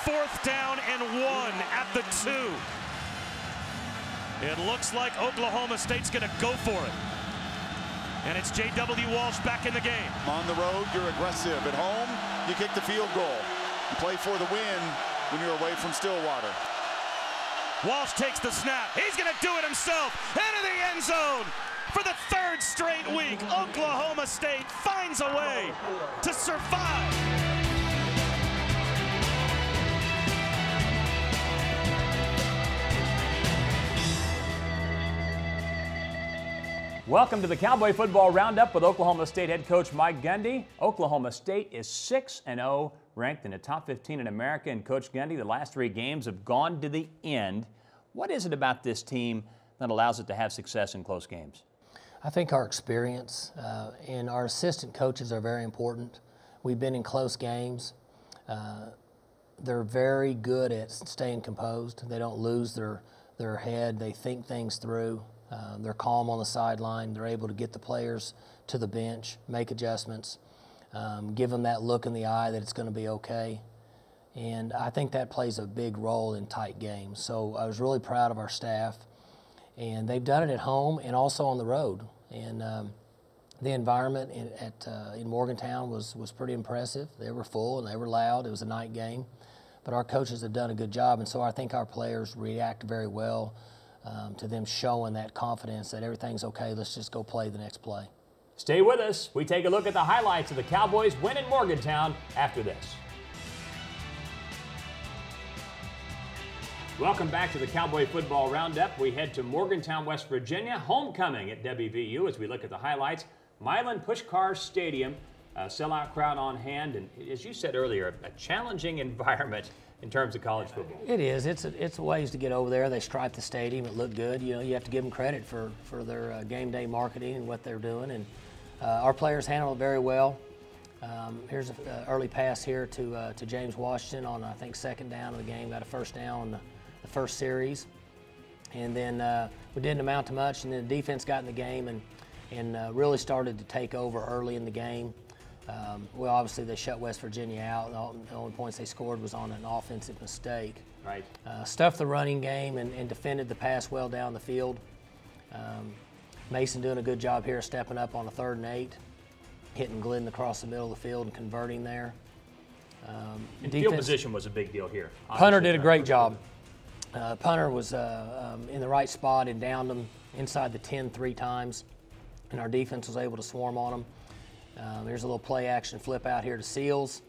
4th down and 1 at the 2. It looks like Oklahoma State's going to go for it. And it's J.W. Walsh back in the game. On the road, you're aggressive. At home, you kick the field goal. You play for the win when you're away from Stillwater. Walsh takes the snap. He's going to do it himself. Into the end zone. For the 3rd straight week, Oklahoma State finds a way to survive. Welcome to the Cowboy Football Roundup with Oklahoma State head coach Mike Gundy. Oklahoma State is 6-0, ranked in the top 15 in America. And Coach Gundy, the last 3 games have gone to the end. What is it about this team that allows it to have success in close games? I think our experience and our assistant coaches are very important. We've been in close games. They're very good at staying composed. They don't lose their head. They think things through. They're calm on the sideline. They're able to get the players to the bench, make adjustments, give them that look in the eye that it's going to be okay. And I think that plays a big role in tight games. So I was really proud of our staff. And they've done it at home and also on the road. And the environment in Morgantown was pretty impressive. They were full and they were loud. It was a night game. But our coaches have done a good job. And so I think our players react very well to them showing that confidence that everything's okay. Let's just go play the next play. Stay with us. We take a look at the highlights of the Cowboys' win in Morgantown after this. Welcome back to the Cowboy Football Roundup. We head to Morgantown, West Virginia, homecoming at WVU as we look at the highlights. Milan Puskar Stadium, a sellout crowd on hand, and as you said earlier, a challenging environment in terms of college football. It is. It's ways to get over there. They striped the stadium. It looked good. You know, you have to give them credit for their game day marketing and what they're doing. And our players handled it very well. Here's an early pass here to James Washington on, I think, 2nd down of the game. Got a 1st down on the first series. And then we didn't amount to much. And then the defense got in the game and really started to take over early in the game. Well, obviously they shut West Virginia out. The only points they scored was on an offensive mistake. Right. Stuffed the running game and defended the pass well down the field. Mason doing a good job here, stepping up on a 3rd and 8, hitting Glidden across the middle of the field and converting there. And field position was a big deal here. Punter did a great job. Punter was in the right spot and downed them inside the 10 3 times, and our defense was able to swarm on them. There's a little play action flip out here to Seals.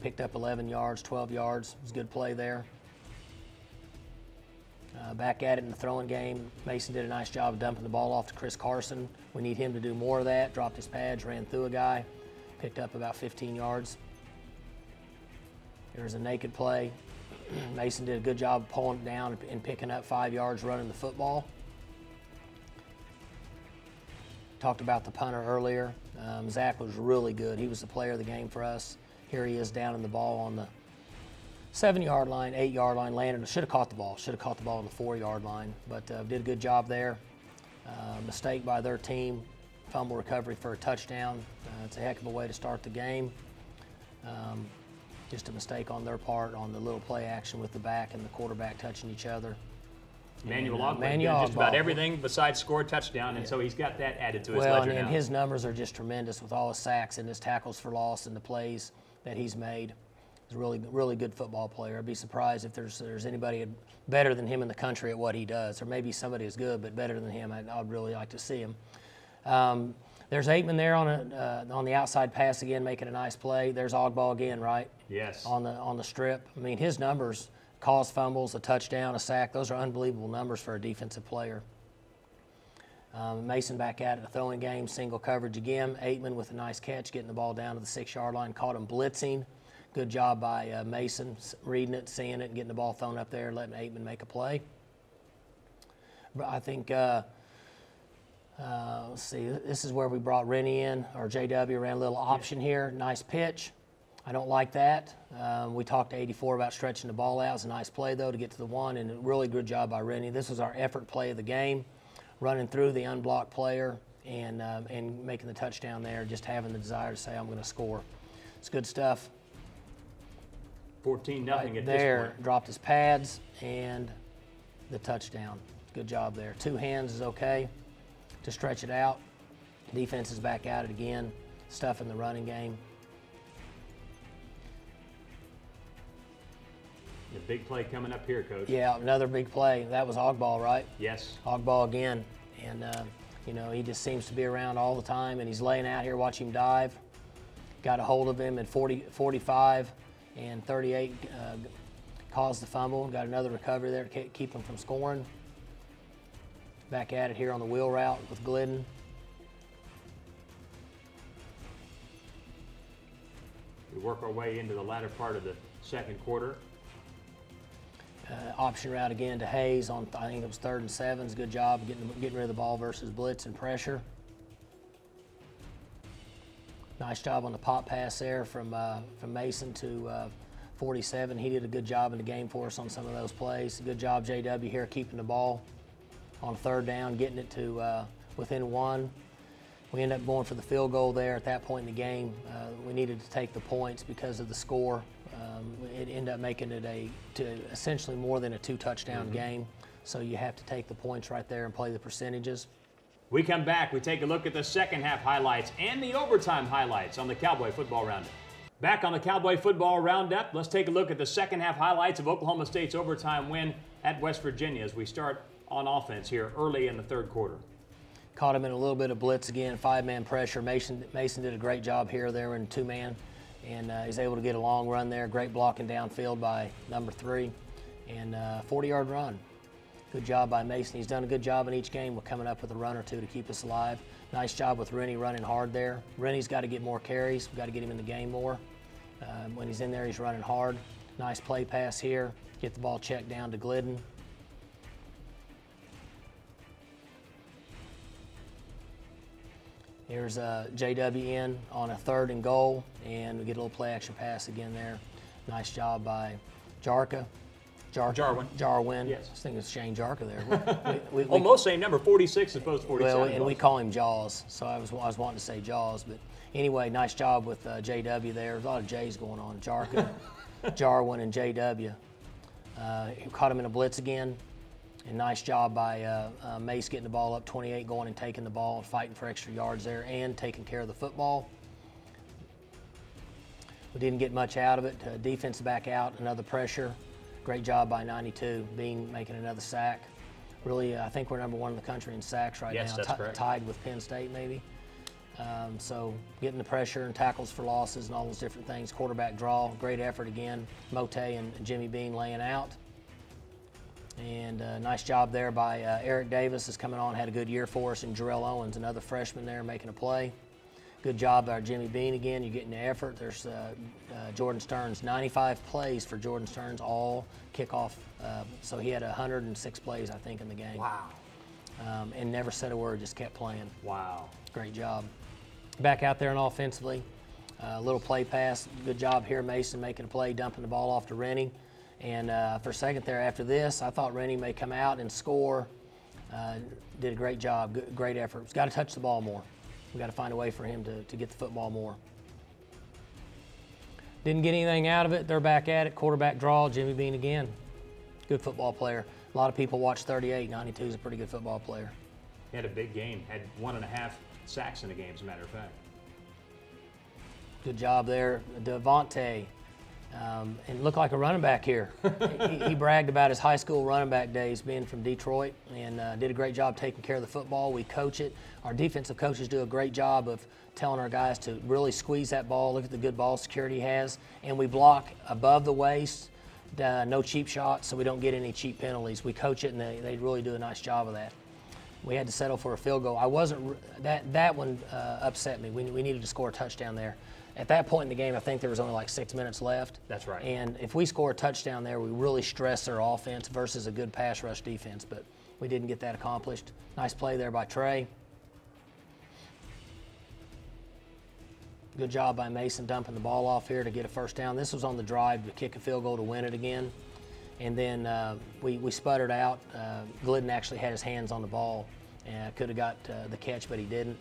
Picked up 11 yards, 12 yards. It was a good play there. Back at it in the throwing game, Mason did a nice job of dumping the ball off to Chris Carson. We need him to do more of that. Dropped his pads, ran through a guy, picked up about 15 yards. There's a naked play. Mason did a good job of pulling it down and picking up 5 yards running the football. Talked about the punter earlier. Zach was really good. He was the player of the game for us. Here he is down in the ball on the 7-yard line, 8-yard line, landed. Should have caught the ball. Should have caught the ball on the 4-yard line, but did a good job there. Mistake by their team. Fumble recovery for a touchdown. It's a heck of a way to start the game. Just a mistake on their part on the little play action with the back and the quarterback touching each other. Manuel Ogba did just about everything besides score a touchdown, and so he's got that added to his ledger now. And his numbers are just tremendous with all his sacks and his tackles for loss and the plays that he's made. He's a really good football player. I'd be surprised if there's anybody better than him in the country at what he does. Or maybe somebody as good, but better than him. I'd really like to see him. There's Aitman there on the outside pass again, making a nice play. There's Ogba again, right? Yes. On the strip. I mean, his numbers, caused fumbles, a touchdown, a sack, those are unbelievable numbers for a defensive player. Mason back at it, a throwing game, single coverage again. Aitman with a nice catch, getting the ball down to the 6-yard line, caught him blitzing. Good job by Mason, reading it, seeing it, and getting the ball thrown up there, letting Aitman make a play. But I think, let's see, this is where we brought Rennie in, or JW, ran a little option here, nice pitch. I don't like that. We talked to 84 about stretching the ball out. It's a nice play, though, to get to the 1, and a really good job by Rennie. This was our effort play of the game, running through the unblocked player and making the touchdown there, just having the desire to say, I'm going to score. It's good stuff. 14-0 right at there, this point. dropped his pads and the touchdown. Good job there. 2 hands is okay to stretch it out. Defense is back at it again, stuff in the running game. The big play coming up here, Coach. Yeah, another big play. That was Ogball, right? Yes. Ogball again. And, you know, he just seems to be around all the time, and he's laying out here. Watch him dive. Got a hold of him at 45 and 38, caused the fumble. Got another recovery there to keep him from scoring. Back at it here on the wheel route with Glidden. We work our way into the latter part of the second quarter. Option route again to Hayes on, I think it was 3rd and 7. Good job getting rid of the ball versus blitz and pressure. Nice job on the pop pass there from Mason to 47. He did a good job in the game for us on some of those plays. Good job, JW here, keeping the ball on 3rd down, getting it to within 1. We ended up going for the field goal there at that point in the game. We needed to take the points because of the score. It ended up making it essentially more than a 2-touchdown game. So you have to take the points right there and play the percentages. We come back, we take a look at the second half highlights and the overtime highlights on the Cowboy Football Roundup. Back on the Cowboy Football Roundup, let's take a look at the second half highlights of Oklahoma State's overtime win at West Virginia as we start on offense here early in the third quarter. Caught him in a little bit of blitz again, 5-man pressure. Mason did a great job here. They were in 2-man, and he's able to get a long run there. Great blocking downfield by number 3, and 40-yard run. Good job by Mason. He's done a good job in each game. We're coming up with a run or 2 to keep us alive. Nice job with Rennie running hard there. Rennie's got to get more carries. We've got to get him in the game more. When he's in there, he's running hard. Nice play pass here. Get the ball checked down to Glidden. Here's JW in on a 3rd and goal, and we get a little play action pass again there. Nice job by Jarwin. Yes. I was thinking it's Shane Jarka there. Almost same number, 46 as opposed to 47. Well, and we call him Jaws, so I was wanting to say Jaws, but anyway, nice job with JW there. There's a lot of J's going on. Jarka, Jarwin, and JW. He caught him in a blitz again. And nice job by Mace getting the ball up 28, going and taking the ball and fighting for extra yards there and taking care of the football. We didn't get much out of it. Defense back out, another pressure. Great job by 92, making another sack. Really, I think we're number 1 in the country in sacks right now. Yes, that's correct. Tied with Penn State maybe. So getting the pressure and tackles for losses and all those different things. Quarterback draw, great effort again. Mote and Jimmy Bean laying out. And nice job there by Eric Davis is coming on, had a good year for us, and Jarrell Owens, another freshman there, making a play. Good job by Jimmy Bean again. You're getting the effort. There's Jordan Stearns, 95 plays for Jordan Stearns, all kickoff. So he had 106 plays, I think, in the game. Wow. And never said a word, just kept playing. Wow. Great job. Back out there and offensively, a little play pass. Good job here, Mason making a play, dumping the ball off to Rennie. And for a second there after this, I thought Rennie may come out and score. Did a great job, great effort. He's got to touch the ball more. We've got to find a way for him to get the football more. Didn't get anything out of it. They're back at it. Quarterback draw, Jimmy Bean again. Good football player. A lot of people watch 38. 92 is a pretty good football player. He had a big game. Had 1.5 sacks in the game, as a matter of fact. Good job there. Devontae. And looked like a running back here. he bragged about his high school running back days being from Detroit, and did a great job taking care of the football. We coach it. Our defensive coaches do a great job of telling our guys to really squeeze that ball, look at the good ball security he has, and we block above the waist, no cheap shots, so we don't get any cheap penalties. We coach it, and they really do a nice job of that. We had to settle for a field goal. That one upset me. We needed to score a touchdown there. At that point in the game, I think there was only like 6 minutes left. That's right. And if we score a touchdown there, we really stress their offense versus a good pass rush defense, but we didn't get that accomplished. Nice play there by Trey. Good job by Mason dumping the ball off here to get a first down. This was on the drive to kick a field goal to win it again. And then we sputtered out. Glidden actually had his hands on the ball and could have got the catch, but he didn't.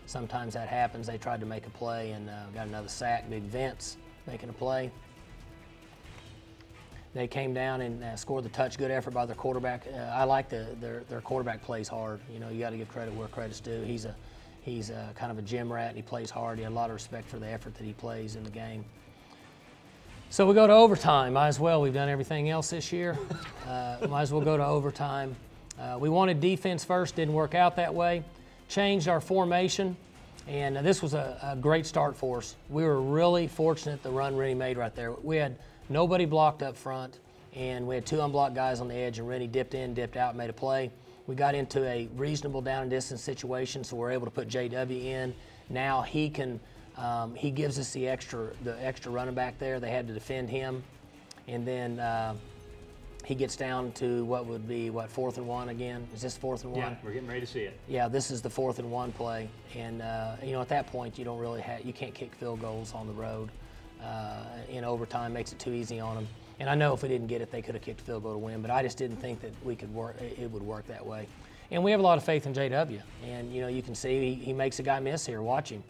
Sometimes that happens. They tried to make a play and got another sack. Big Vince making a play. They came down and scored the touch. Good effort by their quarterback. I like their quarterback plays hard. You know, you got to give credit where credit's due. He's kind of a gym rat, and he plays hard. He had a lot of respect for the effort that he plays in the game. So we go to overtime. Might as well. We've done everything else this year. Might as well go to overtime. We wanted defense first. Didn't work out that way. Changed our formation, and this was a great start for us. We were really fortunate the run Rennie made right there. We had nobody blocked up front, and we had 2 unblocked guys on the edge, and Rennie dipped in, dipped out, made a play. We got into a reasonable down and distance situation, so we're able to put JW in. Now he can, he gives us the extra running back there. They had to defend him, and then he gets down to what would be, 4th and 1 again? Is this 4th and 1? Yeah, we're getting ready to see it. Yeah, this is the 4th and 1 play, and you know, at that point you don't really you can't kick field goals on the road. In overtime makes it too easy on them. And I know if we didn't get it, they could have kicked a field goal to win, but I just didn't think that we could work. It would work that way. And we have a lot of faith in JW. And you know, you can see he makes a guy miss here. Watch him.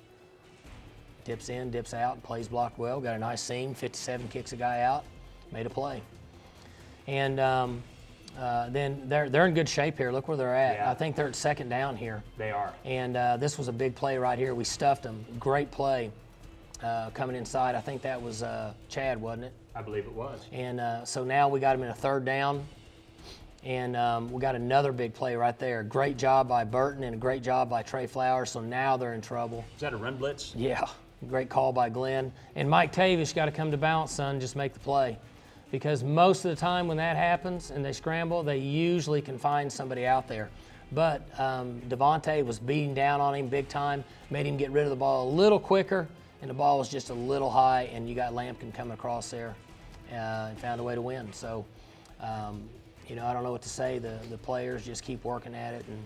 Dips in, dips out, plays blocked well. Got a nice seam. 57 kicks a guy out, made a play. And then they're in good shape here. Look where they're at. Yeah. I think they're at 2nd down here. They are. And this was a big play right here. We stuffed them. Great play. Coming inside, I think that was Chad, wasn't it? I believe it was. And so now we got him in a 3rd down, and we got another big play right there. Great job by Burton and a great job by Trey Flowers, so now they're in trouble. Is that a run blitz? Yeah, great call by Glenn. And Mike Tavish got to come to balance, son, just make the play. Because most of the time when that happens and they scramble, they usually can find somebody out there. But Devontae was beating down on him big time, made him get rid of the ball a little quicker, and the ball was just a little high, and you got Lampkin coming across there and found a way to win. So, you know, I don't know what to say. The players just keep working at it, and,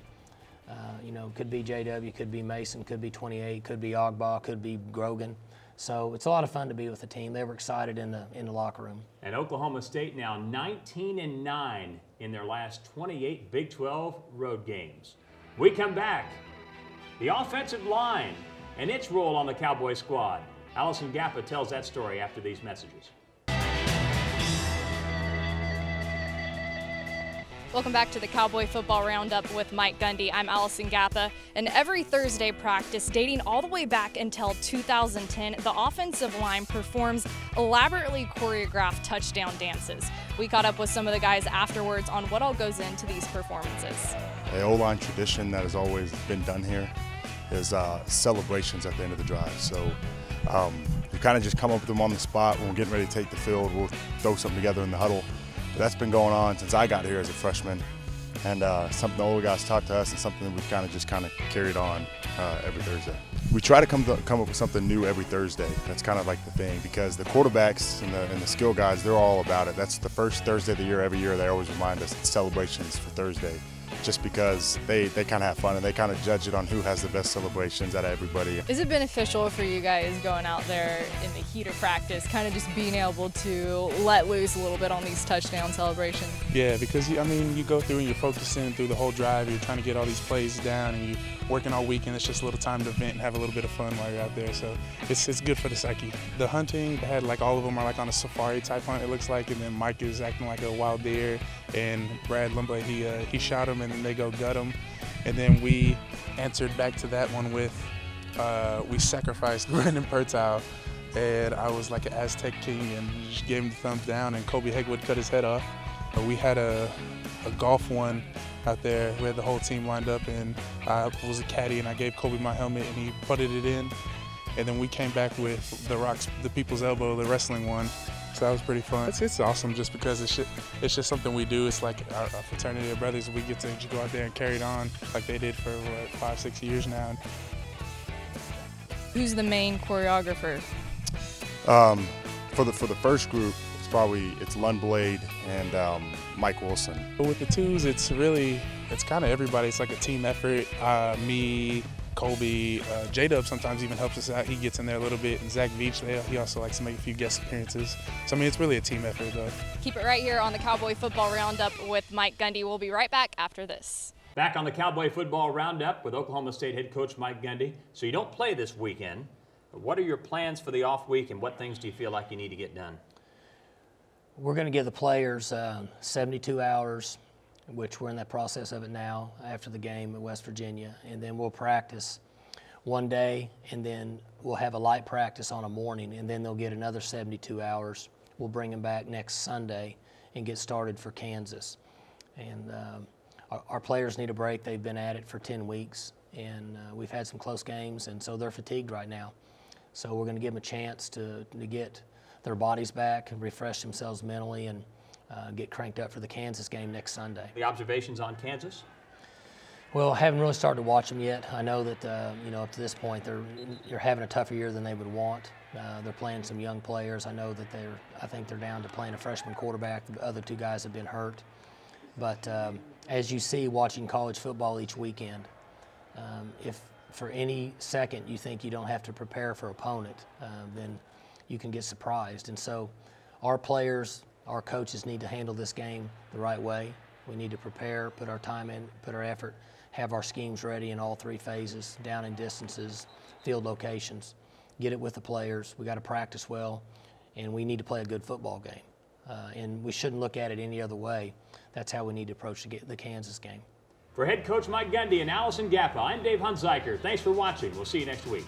you know, could be JW, could be Mason, could be 28, could be Ogbaugh, could be Grogan. So it's a lot of fun to be with the team. They were excited in the locker room. And Oklahoma State now 19-9 in their last 28 Big 12 road games. We come back. The offensive line and its role on the Cowboy squad. Allison Gappa tells that story after these messages. Welcome back to the Cowboy Football Roundup with Mike Gundy. I'm Allison Gappa, and every Thursday practice, dating all the way back until 2010, the offensive line performs elaborately choreographed touchdown dances. We caught up with some of the guys afterwards on what all goes into these performances. The O-line tradition that has always been done here is celebrations at the end of the drive. So we kind of just come up with them on the spot. When we're getting ready to take the field, we'll throw something together in the huddle. But that's been going on since I got here as a freshman, and something the older guys taught to us, and something that we've kind of carried on every Thursday. We try to come up with something new every Thursday. That's kind of like the thing, because the quarterbacks and the skill guys, they're all about it. That's the first Thursday of the year. Every year they always remind us it's celebrations for Thursday, just because they kind of have fun and they kind of judge it on who has the best celebrations out of everybody. Is it beneficial for you guys going out there in the heat of practice, kind of just being able to let loose a little bit on these touchdown celebrations? Yeah, because I mean, you go through and you're focusing through the whole drive, you're trying to get all these plays down, and you're working all weekend. It's just a little time to vent and have a little bit of fun while you're out there, so it's good for the psyche. The hunting, they had like all of them are like on a safari type hunt, it looks like, and then Mike is acting like a wild deer, and Brad Lumba, he shot him and then they go gut him, and then we answered back to that one with we sacrificed Brandon Pertow, and I was like an Aztec king and just gave him the thumbs down, and Kobe Hegwood cut his head off. We had a golf one out there. We had the whole team lined up, and I was a caddy, and I gave Kobe my helmet, and he putted it in. And then we came back with the People's Elbow, the wrestling one. So that was pretty fun. It's awesome just because it's just something we do. It's like our fraternity of brothers. We get to just go out there and carry it on like they did for, what, 5-6 years now. Who's the main choreographer? For the first group, it's Lundblade and Mike Wilson. But with the twos, it's kind of everybody. It's like a team effort. Me, Colby, J-Dub sometimes even helps us out. He gets in there a little bit, and Zach Veach, he also likes to make a few guest appearances. So, I mean, it's really a team effort, though. Keep it right here on the Cowboy Football Roundup with Mike Gundy. We'll be right back after this. Back on the Cowboy Football Roundup with Oklahoma State head coach Mike Gundy. So you don't play this weekend. What are your plans for the off week, and what things do you feel like you need to get done? We're going to give the players 72 hours, which we're in that process of it now after the game at West Virginia, and then we'll practice one day, and then we'll have a light practice on a morning, and then they'll get another 72 hours. We'll bring them back next Sunday and get started for Kansas. And our players need a break. They've been at it for 10 weeks, and we've had some close games, and so they're fatigued right now. So we're going to give them a chance to get their bodies back and refresh themselves mentally and get cranked up for the Kansas game next Sunday. The observations on Kansas? Well, I haven't really started to watch them yet. I know that, you know, up to this point, they're having a tougher year than they would want. They're playing some young players. I know that I think they're down to playing a freshman quarterback. The other two guys have been hurt. But as you see watching college football each weekend, if for any second you think you don't have to prepare for opponent, then you can get surprised. And so our players, our coaches need to handle this game the right way. We need to prepare, put our time in, put our effort, have our schemes ready in all three phases, down in distances, field locations, get it with the players. We got to practice well, and we need to play a good football game. And we shouldn't look at it any other way. That's how we need to approach the Kansas game. For head coach Mike Gundy and Allison Gappa, I'm Dave Hunziker. Thanks for watching. We'll see you next week.